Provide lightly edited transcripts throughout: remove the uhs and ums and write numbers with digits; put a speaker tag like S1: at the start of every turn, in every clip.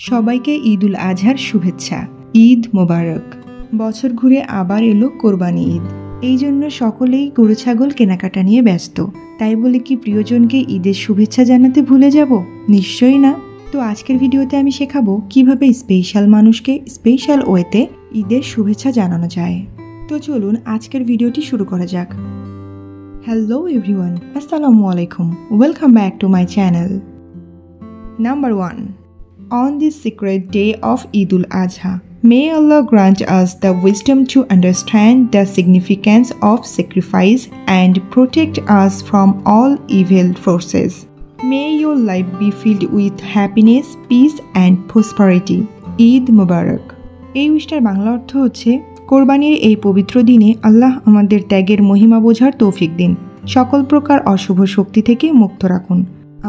S1: সবাইকে ঈদ উল আজহার শুভেচ্ছা। ঈদ মোবারক। বছর ঘুরে আবার এলো কোরবানি ঈদ। এই জন্য সকলেই গরু ছাগল কেনাকাটা নিয়ে ব্যস্ত। তাই বলে কি প্রিয়জনকে ঈদের শুভেচ্ছা জানাতে ভুলে যাব? নিশ্চয়ই না। তো আজকের ভিডিওতে আমি শেখাবো কিভাবে স্পেশাল মানুষকে স্পেশাল ওয়েতে ঈদের শুভেচ্ছা জানানো যায়। তো চলুন আজকের ভিডিওটি শুরু করা যাক। হ্যালো এভরিওয়ান, আসসালামু আলাইকুম। Welcome back to my channel. Number 1. On this sacred day of Eid al-Adha, may Allah grant us the wisdom to understand the significance of sacrifice and protect us from all evil forces. May your life be filled with happiness, peace and prosperity. Eid Mubarak. এই উইশটার বাংলা অর্থ হচ্ছে, কোরবানির এই পবিত্র দিনে আল্লাহ আমাদের ত্যাগের মহিমা বোঝার তৌফিক দিন, সকল প্রকার অশুভ শক্তি থেকে মুক্ত রাখুন,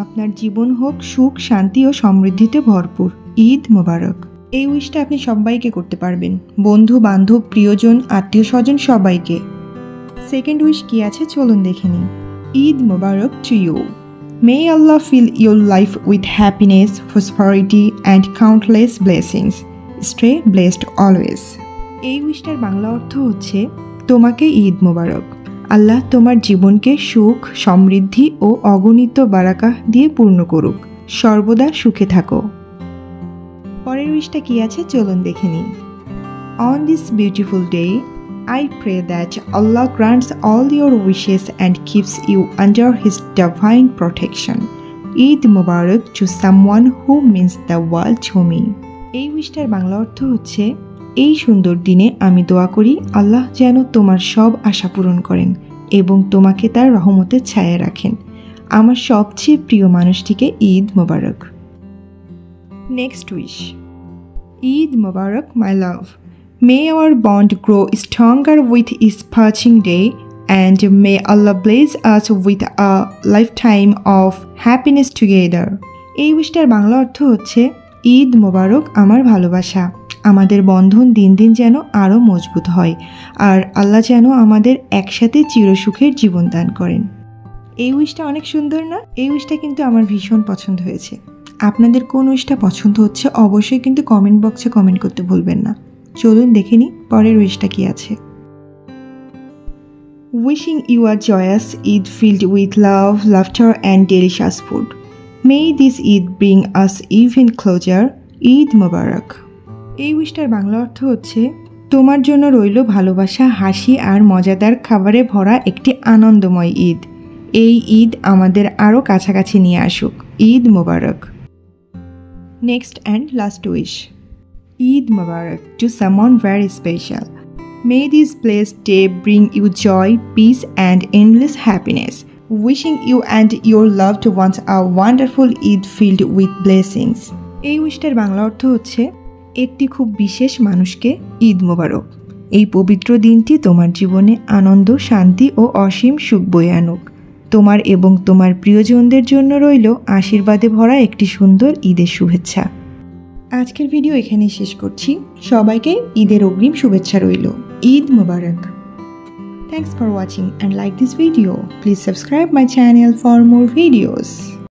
S1: আপনার জীবন হোক সুখ, শান্তি ও সমৃদ্ধিতে ভরপুর। ঈদ মোবারক। এই উইশটা আপনি সবাইকে করতে পারবেন, বন্ধু বান্ধব, প্রিয়জন, আত্মীয় স্বজন সবাইকে। সেকেন্ড উইশ কি আছে চলুন দেখে নিই। Eid Mubarak to you. May Allah fill your life with happiness, prosperity and countless blessings. Stay blessed always. এই উইশটার বাংলা অর্থ হচ্ছে, তোমাকে ঈদ মোবারক। আল্লাহ তোমার জীবনকে সুখ, সমৃদ্ধি ও অগণিত বারাকাহ দিয়ে পূর্ণ করুক, সর্বদা সুখে থাকো। পরের উইশটা কি আছে চলুন দেখে নিই। On this beautiful day I pray that Allah grants all your wishes and keeps you under his divine protection. Eid Mubarak to someone who means the world to me. এই উইশটার বাংলা অর্থ হচ্ছে, এই সুন্দর দিনে আমি দোয়া করি আল্লাহ যেন তোমার সব আশা পূরণ করেন এবং তোমাকে তার রহমতের ছায়া রাখেন। আমার সবচেয়ে প্রিয় মানুষটিকে Eid Mubarak. Next wish. Eid Mubarak my love. May our bond grow stronger with each passing day and may Allah bless us with a lifetime of happiness together. এই উইশটার বাংলা অর্থ হচ্ছে, ঈদ মোবারক আমার ভালোবাসা, আমাদের বন্ধন দিন দিন যেন আরও মজবুত হয় আর আল্লাহ যেন আমাদের একসাথে চিরসুখের জীবন দান করেন। এই উইশটা অনেক সুন্দর না? এই উইশটা কিন্তু আমার ভীষণ পছন্দ হয়েছে। আপনাদের কোন উইশটা পছন্দ হচ্ছে অবশ্যই কিন্তু কমেন্ট বক্সে কমেন্ট করতে ভুলবেন না। চলুন দেখে নিই পরের উইশটা কি আছে। Wishing you a joyous Eid filled with love, laughter and delicious food. May this Eid bring us even closer. Eid Mubarak. এই উইশটার বাংলা অর্থ হচ্ছে, তোমার জন্য রইল ভালোবাসা, হাসি আর মজাদার খাবারে ভরা একটি আনন্দময় ঈদ। এই ঈদ আমাদের আরও কাছাকাছি নিয়ে আসুক। Eid Mubarak. Next and last wish. Eid Mubarak to someone very special. May this blessed day bring you joy, peace and endless happiness. Wishing you and your loved ones a wonderful Eid filled with blessings. এই উইশটার বাংলা অর্থ হচ্ছে, একটি খুব বিশেষ মানুষকে ঈদ মোবারক। এই পবিত্র দিনটি তোমার জীবনে আনন্দ, শান্তি ও অসীম সুখ বয়ে আনুক। তোমার এবং তোমার প্রিয়জনদের জন্য রইল আশীর্বাদে ভরা একটি সুন্দর ঈদের শুভেচ্ছা। আজকের ভিডিও এখানেই শেষ করছি। সবাইকে ঈদের অগ্রিম শুভেচ্ছা রইল। ঈদ মোবারক। Thanks for watching and like this video. Please subscribe my channel for more videos.